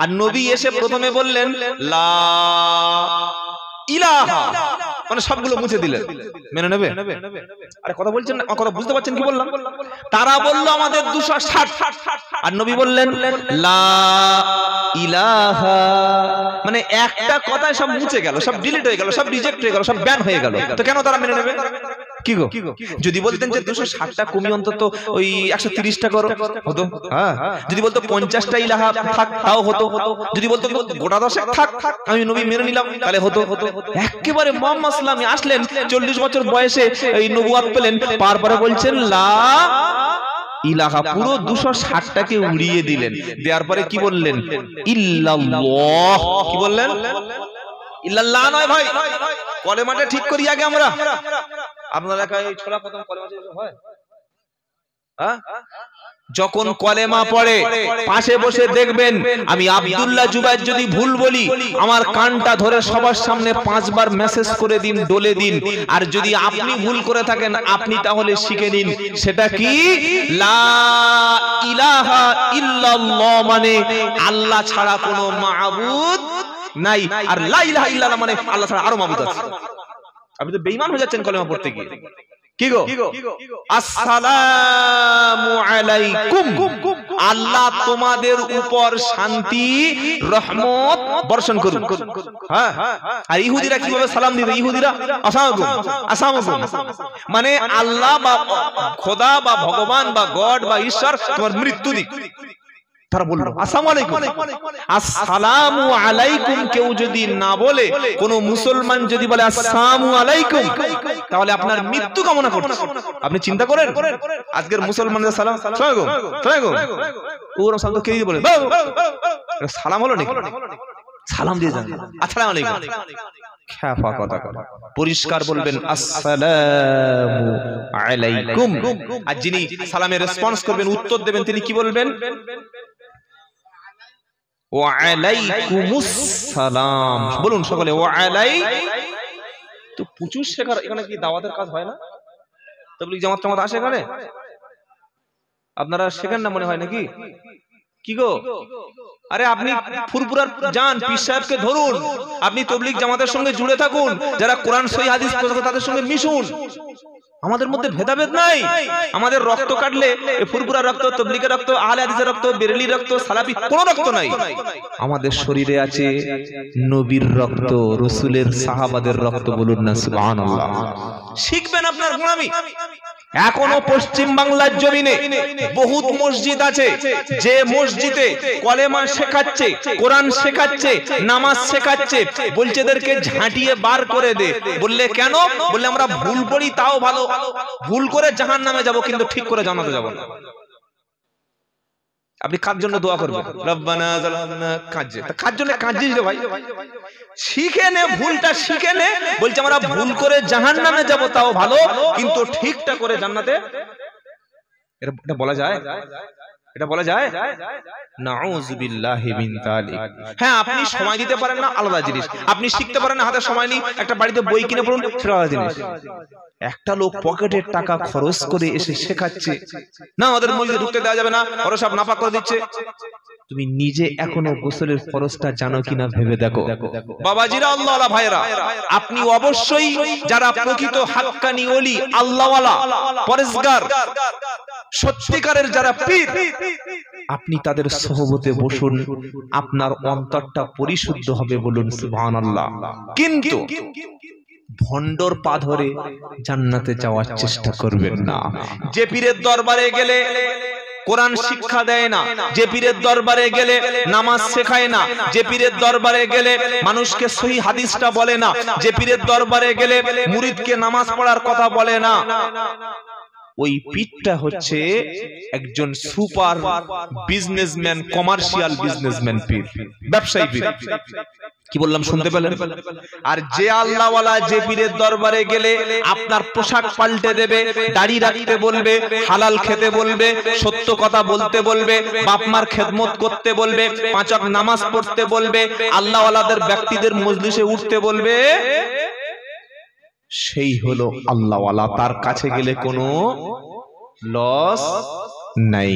আর নবী এসে প্রথমে বললেন লা ইলাহা, মানে সবগুলো মুছে দিলেন। মেনে নেবে? আরে কথা বলছেন না, কথা বুঝতে পারছেন কি বললাম? তারা বলল আমাদের 260, আর নবী বললেন লা ইলাহা, মানে একটা কথায় সব মুছে গেল, সব ডিলিট হয়ে গেল, সব রিজেক্ট হয়ে গেল, সব ব্যান হয়ে গেল। তো কেন তারা মেনে নেবে? কি গো, যদি বলতেন যে 260টা কমি অন্তত ওই 130টা করো, হতো। হ্যাঁ, যদি বলতো 50টা ইলাহা থাক, তাও হতো। যদি বলতো গোটা 10 থাক, আমি নবী মেনে নিলাম, তাহলে হতো। একেবারে মুহাম্মদ সাল্লাল্লাহু আলাইহি আসলেন, 40 বছর বয়সে এই নবুয়ত পেলেন, পারপরে বলছেন লা ইলাহা পুরো 260টাকে উড়িয়ে দিলেন। দেওয়ার পরে কি বললেন? ইল্লাল্লাহ। কি বললেন? ইল্লাল্লাহ নয় ভাই, কলেমাটা ঠিক করি আগে আমরা। আপনারা এই ছোলা প্রথম কলেমা হয়, হ্যাঁ? যখন কলেমা পড়ে পাশে বসে দেখবেন আমি আব্দুল্লাহ জুবাইর যদি ভুল বলি আমার কানটা ধরে সবার সামনে 5 বার মেসেজ করে দিন, ডলে দিন। আর যদি আপনি ভুল করে থাকেন আপনি তাহলে শিখে নিন সেটা কি? লা ইলাহা ইল্লাল্লাহ মানে আল্লাহ ছাড়া কোনো মাবুদ নাই। আর লা ইলাহা ইল্লাল্লাহ মানে আল্লাহ ছাড়া আরো মাবুদ আছে। আপনি তো বেঈমান হয়ে যাচ্ছেন কলেমা পড়তে গিয়ে। কি গো? আসসালামু আলাইকুম, আল্লাহ তোমাদের উপর শান্তি রহমত বর্ষণ করুন। হ্যাঁ, আর ইহুদিরা কিভাবে সালাম দিত? ইহুদিরা আসসালামু আলাইকুম, মানে আল্লাহ বা খোদা বা ভগবান বা গড বা ঈশ্বর তোমার মৃত্যু দিক। তারা বলল আসসালামু আলাইকুম। আসসালামু আলাইকুম কেউ যদি না বলে, কোন মুসলমান যদি বলে আসসালামু আলাইকুম, তাহলে আপনার মৃত্যু কামনা করছে। আপনি চিন্তা করেন আজকের মুসলমানদের সালাম আলাইকুম ওরা সালাম কে বলে সালাম হলো নাকি? সালাম দিয়ে যান আসসালামু আলাইকুম, খেফা কথা কথা। পরিষ্কার বলবেন আসসালামু আলাইকুম। আর যিনি সালামের রেসপন্স করবেন, উত্তর দেবেন, তিনি কি বলবেন? ওয়া আলাইকুমুস সালাম। বলুন সকলে ওয়া আলাই। তো প্রচুর শেখার এখানে কি দাওয়াতের কাজ হয় না? তাবলীগ জামাত জামাত আসে এখানে, আপনারা শেখেন না মনে হয় নাকি? কি গো? আরে আপনি ফুরফুরার যান, পীর সাহেবকে ধরুন, আপনি তাবলীগ জামাতের সঙ্গে জুড়ে থাকুন, যারা কোরআন সহিহ হাদিস পড়ে তাদের সঙ্গে মিশুন। আমাদের মধ্যে ভেদাভেদ নাই। আমাদের রক্ত কাটলে ফুরফুরা রক্ত, তাবলীগের রক্ত, আহলে হাদিসের রক্ত, বেরেলি রক্ত, সালাফি কোনো রক্ত নাই। আমাদের শরীরে আছে নবীর রক্ত, রাসূলের সাহাবাদের রক্ত। বলুন না সুবহানাল্লাহ। শিখবেন আপনার গোলামি। এখনো পশ্চিম বাংলার জমিনে বহুত মসজিদ আছে, যে মসজিদে কলেমা শেখাচ্ছে, কোরআন শেখাচ্ছে, নামাজ শেখাচ্ছে, বলছে এদেরকে ঝাঁটিয়ে বার করে দে। বললে কেন? বললে আমরা ভুল পড়ি তাও ভালো, ভুল করে জাহান্নামে যাব কিন্তু ঠিক করে জান্নাতে যাব না। আপনি কার জন্য দোয়া করবেন? রব্বানা জালামনা। কার জন্য কাঁদছিস রে ভাই? শিখে নে, ভুলটা শিখে নে। বলছে আমরা ভুল করে জাহান্নামে যাব তাও ভালো কিন্তু ঠিকটা করে জান্নাতে। এটা বলা যায়? এটা বলা যায়? নাউযু বিল্লাহি মিন যালিক। হ্যাঁ, আপনি সময় দিতে পারেন না, আলাদা জিনিস। আপনি শিখতে পারেন না, হাতে সময় নেই, একটা বাড়িতে বই কিনে পড়ুন, সেটা আলাদা জিনিস। একটা লোক পকেটের টাকা খরচ করে এসে শেখাচ্ছে, না ওদের মসজিদে ঢুকতে দেওয়া যাবে না, ওরা সব নাপাক করে দিচ্ছে। তুমি নিজে এখনো গোসলের ফরজটা জানো কিনা ভেবে দেখো। বাবাজিরা, আল্লাহওয়ালা ভাইরা, আপনি অবশ্যই যারা প্রকৃত হাক্কানি ওলি, আল্লাহওয়ালা, পরেজগার, সত্যিকারের যারা পীর, আপনি তাদের সোহবতে বসুন, আপনার অন্তরটা পরিশুদ্ধ হবে। বলুন সুবহানাল্লাহ। কিন্তু ভণ্ডর পা ধরে জান্নাতে যাওয়ার চেষ্টা করবেন না। যে পীরের দরবারে গেলে কোরআন শিক্ষা দেয় না, যে পীরের দরবারে গেলে নামাজ শেখায় না, যে পীরের দরবারে গেলে মানুষকে সহিহ হাদিসটা বলে না, যে পীরের দরবারে গেলে মুরিদকে নামাজ পড়ার কথা বলে না, ওই পীরটা হচ্ছে একজন সুপার বিজনেসম্যান, কমার্শিয়াল বিজনেসম্যান পীর, ব্যবসায়ী পীর। কি বললাম শুনতে পেলেন? আর যে আল্লাহওয়ালা, যে পীরের দরবারে গেলে আপনার পোশাক পাল্টে দেবে, দাড়ি রাখতে বলবে, হালাল খেতে বলবে, সত্য কথা বলতে বলবে, বাপ মার খেদমত করতে বলবে, 5 ওয়াক্ত নামাজ পড়তে বলবে, আল্লাহওয়ালাদের ব্যক্তিদের মজলিসে উঠতে বলবে, সেই হলো আল্লাহওয়ালা। তার কাছে গেলে কোনো লস নাই।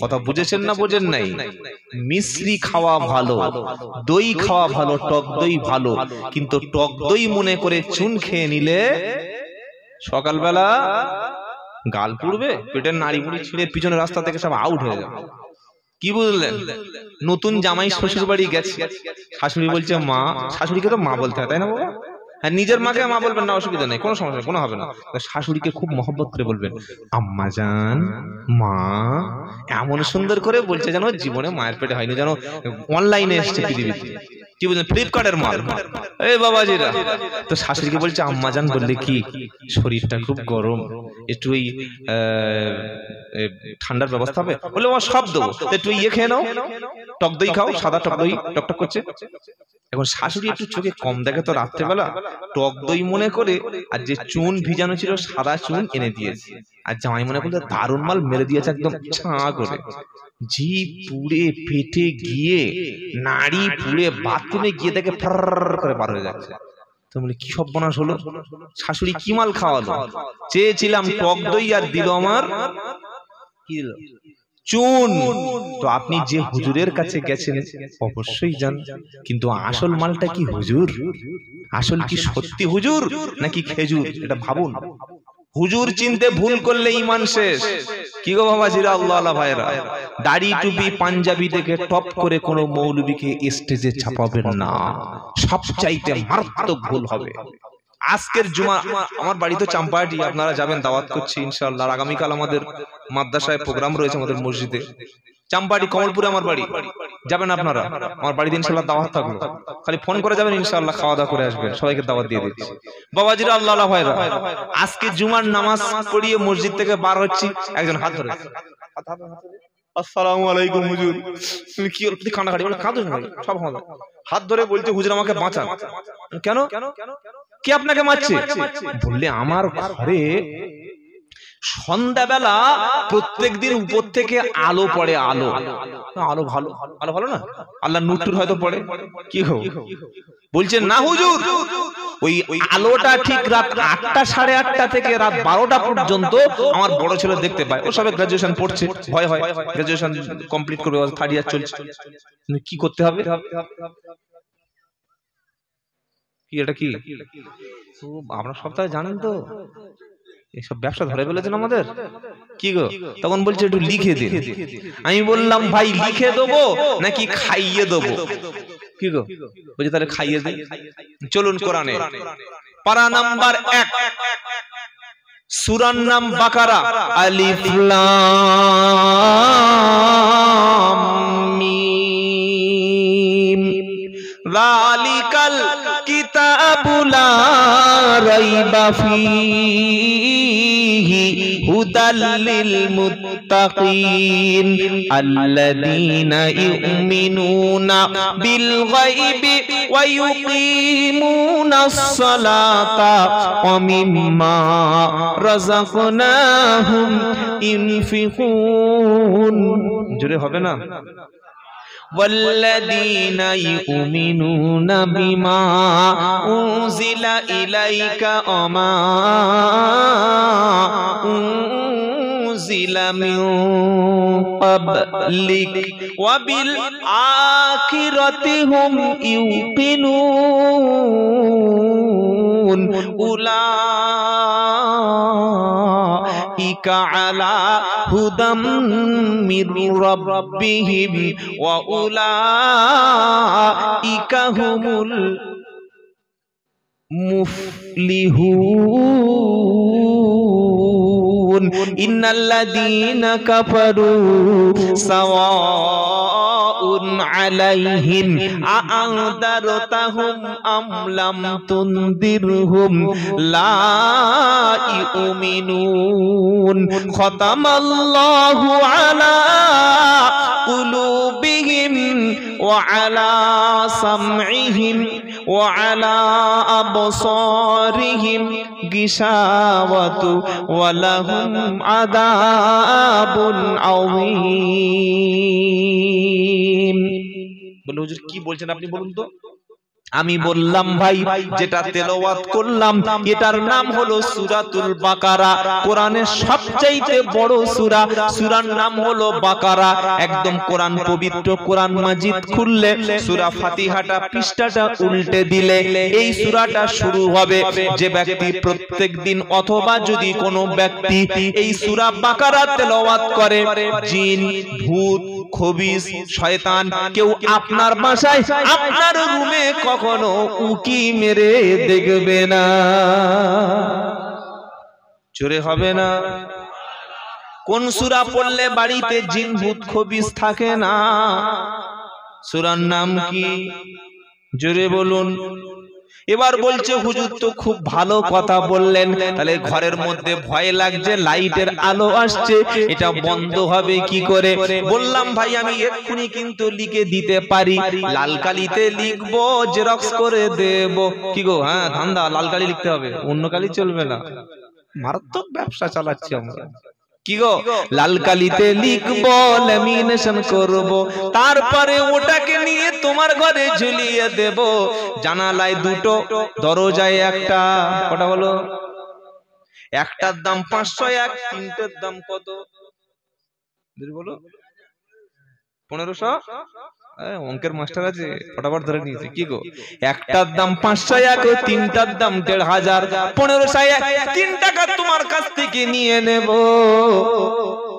কথা বুঝেছেন না বুঝেন নাই? মিশ্রি খাওয়া ভালো, দই খাওয়া ভালো, টক দই ভালো, কিন্তু টক দই মনে করে চুন খেয়ে নিলে সকালবেলা গাল পুড়বে, পেটের নাড়ি মুড়ি ছিঁড়ে পিছনে রাস্তা থেকে সব আউট হয়ে যাবে। কি বুঝলেন? নতুন জামাই শ্বশুর বাড়ি গেছে, শাশুড়ি বলছে মা, শাশুড়িকে তো মা বলতে হয় তাই না বাবা? হ্যাঁ, নিজের মাকে মা বলবেন না, অসুবিধা নেই, কোনো সমস্যা কোনো হবে না। শাশুড়িকে খুব মহব্বত করে বলবেন আম্মা জান, মা, এমন সুন্দর করে বলছে যেন জীবনে মায়ের পেটে হয়নি, যেন অনলাইনে এসছে পৃথিবীতে। কি বলছেন ফ্লিপকার্টের মাল। এই বাবাজিরা তো শাশুড়িকে বলছে আম্মাজান বললে কি শরীরটা খুব গরম, একটু ওই ঠান্ডার ব্যবস্থা হবে? বলে ও সব দেবো, একটু ইয়ে খেয়ে নাও, টক দই খাও, সাদা টক দই টকটক করছে। এখন শাশুড়ি একটু চোখে কম দেখে তো রাত্রেবেলা টক দই মনে করে আর যে চুন ভিজানো ছিল সাদা চুন এনে দিয়েছে, আর জামাই মনে করলে দারুণ মাল মেরে দিয়েছে একদম ছাঁ করে। জি পুড়ে পেটে গিয়ে নাড়ি পুড়ে বাথরুমে গিয়ে দেখে ফর করে বার হয়ে যাচ্ছে। তো বলে কি সর্বনাশ হলো, শাশুড়ি কি মাল খাওয়ালো? চেয়েছিলাম টক দই আর দিল আমার কি দিল? চুন। তো আপনি যে হুজুরের কাছে গেছেন অবশ্যই জানেন, কিন্তু আসল মালটা কি হুজুর? আসল কি সত্যি হুজুর নাকি খেজুর? এটা ভাবুন। হুজুর চিনতে ভুল করলে ঈমান শেষ। কি গো বাবাজিরা, আল্লাহ আল্লাহ ভাইরা, দাড়ি টুপি পাঞ্জাবি দেখে টপ করে কোনো মৌলবীকে স্টেজে চাপাবেন না, সবচাইতে মারাত্মক ভুল হবে। আজকের জুমা আমার বাড়ি তো চাম্পাহাটি, আপনারা যাবেন, দাওয়াত করছি ইনশাআল্লাহ। আগামীকাল আমাদের মাদ্রাসায় প্রোগ্রাম রয়েছে আমাদের মসজিদে, চাম্পাহাটি কমলপুরে আমার বাড়ি। যাবেন আপনারা, আমার বাড়িতে ইনশাআল্লাহ দাওয়াত থাকলো, খালি ফোন করে যাবেন ইনশাআল্লাহ, খাওয়া দাওয়া করে আসবেন, সবাইকে দাওয়াত দিয়ে দিচ্ছি। বাবাজিরা আল্লাহ আল্লাহ ভাইরা, আজকে জুমার নামাজ পড়িয়ে মসজিদ থেকে বার হচ্ছি, একজন হাত ধরে, আসসালামু আলাইকুম হুজুর। তুমি কি হলো কান্নাকাটি? বলে কাঁদো না, সব হবে। হাত ধরে বলছে হুজুর আমাকে বাঁচান। কেন? কে আপনাকে মারছে? বললে আমার ঘরে সন্ধ্যাবেলা প্রত্যেকদিন উপর থেকে আলো পড়ে। আলো আলো ভালো, আলো ভালো না, আল্লাহ নূর হয়তো পড়ে। কি গো? বলছে না হুজুর, ওই আলোটা ঠিক রাত ৮টা ৮:৩০ থেকে রাত ১২টা পর্যন্ত আমার বড় ছেলে দেখতে পায়। ও সবে গ্রাজুয়েশন পড়ছে, ভয় হয়, গ্রাজুয়েশন কমপ্লিট করবে, 3rd ইয়ার চলছে। কি করতে হবে? কি এটা কি আপনারা সপ্তাহে জানেন তো, এইসব ব্যবসা ধরে ফেলেছেন আমাদের। কি গো? তখন বলছে একটু লিখে দিন। আমি বললাম ভাই লিখে দেবো নাকি খাইয়ে দেবো? কি গো? বলছে তাহলে খাইয়ে দিন। চলুন কোরআনে পারা নাম্বার 1, সূরার নাম বাকারা, আলিফ লাম মিম, যালিকাল কিতাবু লা রাইবা ফীহি হুদাল লিল মুত্তাকিন আল্লাযীনা ইউমিনুনা বিল গায়বি ওয়া ইউকিমুনাস সালাতা ওয়া মিম্মা রাযাকনাহুম ইউনফিকুন। জোরে হবে না? والذين يؤمنون بما أنزل إليك وما أنزل من قبلك وبالآخرة هم يوقنون أولئك على هدى من ربهم وأولئك هم المفلحون إن الذين كفروا سواء عليهم أأنذرتهم أم لم تنذرهم لا يؤمنون ختم الله على قلوبهم وعلى سمعهم وعلى أبصارهم غشاوة ولهم عذاب عظيم। বলে হুজুর কি বলছেন আপনি বলুন তো? আমি বললাম ভাই যেটা তেলাওয়াত করলাম এটার নাম হলো সূরাতুল বাকারা, কোরআনের সবচাইতে বড় সূরা। সূরার নাম হলো বাকারা। একদম কোরআন পবিত্র কোরআন মাজিদ খুললে সূরা ফাতিহাটা পৃষ্ঠাটা উল্টে দিলে এই সূরাটা শুরু হবে। যে ব্যক্তি প্রত্যেকদিন অথবা যদি কোনো ব্যক্তি এই সূরা বাকারা তেলাওয়াত করে, জিন ভূত খবিস শয়তান কেউ আপনার বাসায় আপনার রুমে কখনো উকি মেরে দেখবে না। জোরে হবে না? কোন সূরা পড়লে বাড়িতে জিন ভূত খবিস থাকে না? সূরার নাম কি? জোরে বলুন। এবার বলছে হুজুর তো খুব ভালো কথা বললেন, তাহলে ঘরের মধ্যে ভয় লাগছে, লাইটের আলো আসছে, এটা বন্ধ হবে কি করে? বললাম ভাই আমি এক্ষুনি কিন্তু লিখে দিতে পারি, লাল কালিতে লিখবো, জেরক্স করে দেব। কি গো? হ্যাঁ ধান্দা, লাল কালি লিখতে হবে, অন্য কালি চলবে না। মারাত্মক ব্যবসা চালাচ্ছি আমরা। কি গো? লাল কালিতে লিখবো, ল্যামিনেশন করব, তারপরে ওটাকে নিয়ে তোমার ঘরে ঝুলিয়ে দেব। জানালায় দুটো, দরজায় একটা। কটা বলো? একটার দাম 501, তিনটের দাম কত বলো? 1500। অঙ্কের মাস্টার আছে, ফটাফট ধরে নিয়েছি। কি গো? একটার দাম 501, তিনটার দাম 1500, 1500, 3 টাকা তোমার কাছ থেকে নিয়ে নেব।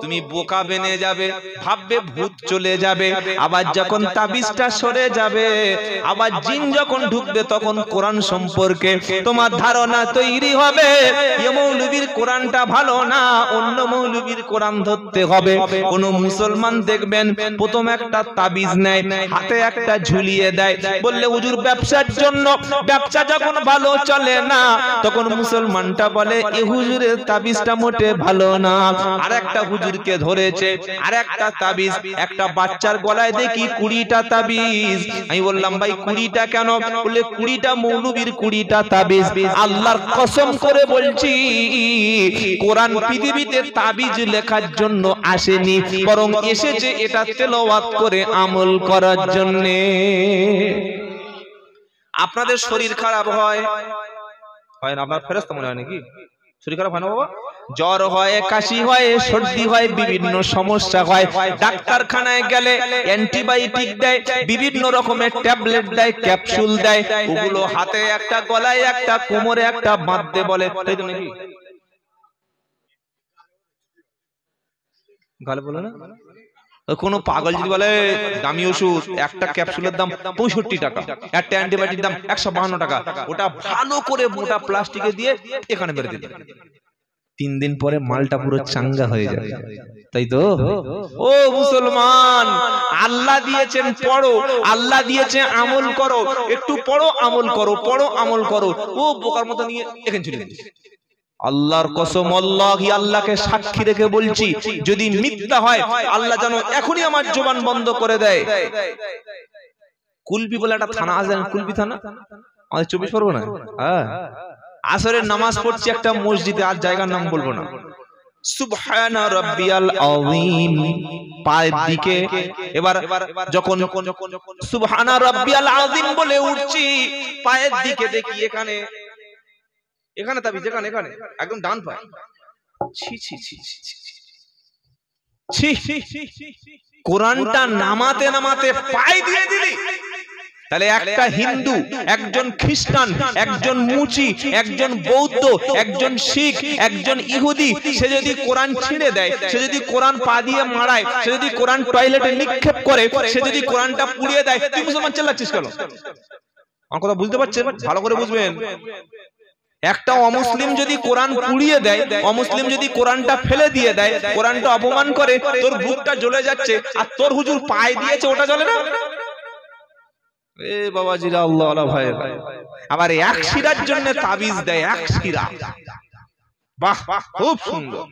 তুমি বোকা বেনে যাবে, ভাববে ভূত চলে যাবে, আবার যখন তাবিজটা সরে যাবে, আবার জিন যখন ঢুকবে, তখন কোরআন সম্পর্কে তোমার ধারণা তৈরি হবে, এই মৌলবীর কোরআনটা ভালো না, অন্য মৌলবীর কোরআন ধরতে হবে। কোন মুসলমান দেখবেন প্রথম একটা তাবিজ নেয়, হাতে একটা ঝুলিয়ে দেয়, বললে হুজুর ব্যবসার জন্য, ব্যবসা যখন ভালো চলে না, তখন মুসলমানটা বলে এই হুজুরের তাবিজটা মোটে ভালো না। আর একটা হুজুরকে ধরেছে আর একটা তাবিজ, একটা বাচ্চার গলায় দেখি 20টা তাবিজ। আমি বললাম ভাই 20টা কেন? বলে 20টা মৌলবীর 20টা তাবিজ। আল্লাহর কসম করে বলছি, কোরআন পৃথিবীতে তাবিজ লেখার জন্য আসেনি, বরং এসেছে এটা তেলাওয়াত করে আমল করার জন্য। আপনাদের শরীর খারাপ হয় না? আপনার ফেরেশতা মনে হয় নাকি? শরীর খারাপ হয় না বাবা? জ্বর হয়, কাশি হয়, সর্দি হয়, বিভিন্ন সমস্যা হয়, ডাক্তারখানায় গেলে অ্যান্টিবায়োটিক দেয়, বিভিন্ন রকমের ট্যাবলেট দেয়, ক্যাপসুল দেয়, ওগুলো হাতে একটা, গলায় একটা, কোমরে একটা বাঁধতে বলে, তাই তো নাকি? গালে বলে না? কোন পাগল যদি বলে দামি ওষুধ, একটা ক্যাপসুলের দাম 65 টাকা, একটা অ্যান্টিবায়োটিক দাম 152 টাকা, ওটা ভালো করে মোটা প্লাস্টিকে দিয়ে এখানে বের দিতে, 3 দিন পরে মালটা পুরো চাঙ্গা হয়ে যাবে, তাই তো? ও মুসলমান, আল্লাহ দিয়েছেন পড়ো, আল্লাহ দিয়েছে আমল করো, একটু পড়ো আমল করো, পড়ো আমল করো। ও বোকার মতো নিয়ে এখানে চলে যাচ্ছে। আল্লাহর কসম, আল্লাহি, আল্লাহকে সাক্ষী রেখে বলছি, যদি মিথ্যা হয় আল্লাহ যেন এখনই আমার জবান বন্ধ করে দেয়। কুলপি বলে একটা থানা আছে, কুলপি থানা, আমাদের 24 পরগনা। হ্যাঁ, আসরের নামাজ পড়ছি একটা মসজিদে, আর জায়গার নাম বলবো না। সুবহানা রাব্বিয়াল আযীম পায়ের দিকে, এবার যখন সুবহানা রাব্বিয়াল আযীম বলে উঠছি, পায়ের দিকে দেখি এখানে তাবিজ, এখানে একদম ডান পায়ে। ছি ছি ছি ছি ছি, কোরআনটা নামাতে নামাতে পায়ে দিয়ে দিলি। তাহলে একটা হিন্দু, একজন খ্রিস্টান, একজন মুচি, একজন বৌদ্ধ, একজন শিখ, একজন ইহুদি, সে যদি কোরআন ছিঁড়ে দেয়, সে যদি কোরআন পা দিয়ে মারায়, সে যদি কোরআন টয়লেটে নিক্ষেপ করে, সে যদি কোরআনটা পুড়িয়ে দেয়, তুই মুসলমান চেল্লাচ্ছিস কেন? আমার কথা বুঝতে পারছেন? ভালো করে বুঝবেন। একটা অমুসলিম যদি কোরআন পুড়িয়ে দেয়, অমুসলিম যদি কোরআনটা ফেলে দিয়ে দেয়, কোরআনটা অপমান করে, তোর বুকটা জ্বলে যাচ্ছে, আর তোর হুজুর পায়ে দিয়েছে, ওটা জ্বলে না? এ বাবাজিরা, আল্লাহ আল্লাহ ভাই, আবার এক শিরার জন্য তাবিজ দেয়, এক শিরা। বাহ, খুব সুন্দর।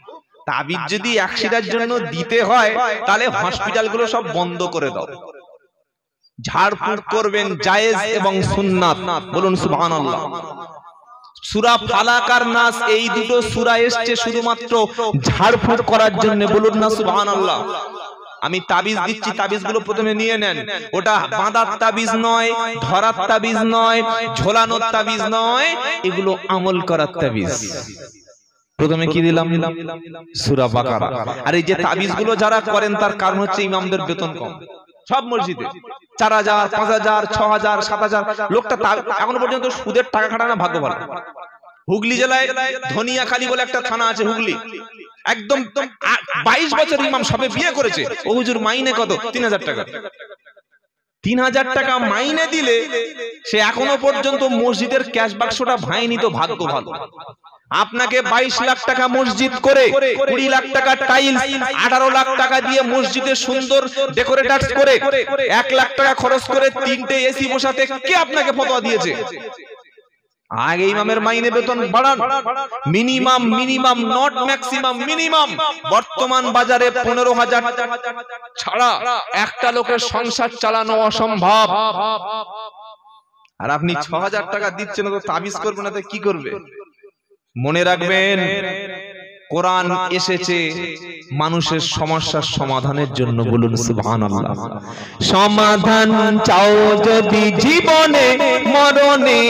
তাবিজ যদি এক শিরার জন্য দিতে হয়, তাহলে হসপিটালগুলো সব বন্ধ করে দাও, ঝাড়ফুঁক করবেন জায়েজ এবং সুন্নাত। বলুন সুবহানাল্লাহ। সূরা ফালাক আর নাস, এই দুটো সূরা এসেছে শুধুমাত্র ঝাড়ফুঁক করার জন্য। বলুন না সুবহানাল্লাহ। আমি তাবিজ দিচ্ছি, তাবিজগুলো প্রথমে নিয়ে নেন। ওটা বাঁধার তাবিজ নয়, ধরার তাবিজ নয়, ঝোলানোর তাবিজ নয়, এগুলো আমল করার তাবিজ। প্রথমে কি দিলাম? সূরা বাকারা। আর এই যে তাবিজগুলো যারা করেন, তার কারণ হচ্ছে ইমামদের বেতন কম। সব মসজিদে 4000, 5000, 6000, 7000 লোকটা এখনো পর্যন্ত সুদের টাকা খাটানো ভাগ্য ভালো। হুগলি জেলায় ধনিয়াখালী বলে একটা থানা আছে, হুগলি, একদম 22 বছর ইমাম, সবে বিয়ে করেছে। ও হুজুর মাইনে কত? 3000 টাকা। 3000 টাকা মাইনে দিলে সে এখনো পর্যন্ত মসজিদের ক্যাশ বাক্সটা ভাঙেনি, তো ভাগ্য ভালো। আপনাকে 22 লাখ টাকা মসজিদ করে 20 লাখ টাকা টাইলস 18 লাখ টাকা দিয়ে মসজিদে সুন্দর ডেকোরেটর করে 1 লাখ টাকা খরচ করে 3টে এসি বসাতে কে আপনাকে ফতোয়া দিয়েছে? আগে ইমামের মাইনে বেতন বাড়ান, মিনিমাম নট ম্যাক্সিমাম, মিনিমাম। বর্তমান বাজারে 15,000 ছাড়া একটা লোকের সংসার চালানো অসম্ভব। আর আপনি 6,000 টাকা দিচ্ছেন তো তাবিজ করবে না তো কি করবে? মনে রাখবেন, কোরআন এসেছে মানুষের সমস্যার সমাধানের জন্য। বলুন সুবহানাল্লাহ। সমাধান চাও যদি জীবনে মরণে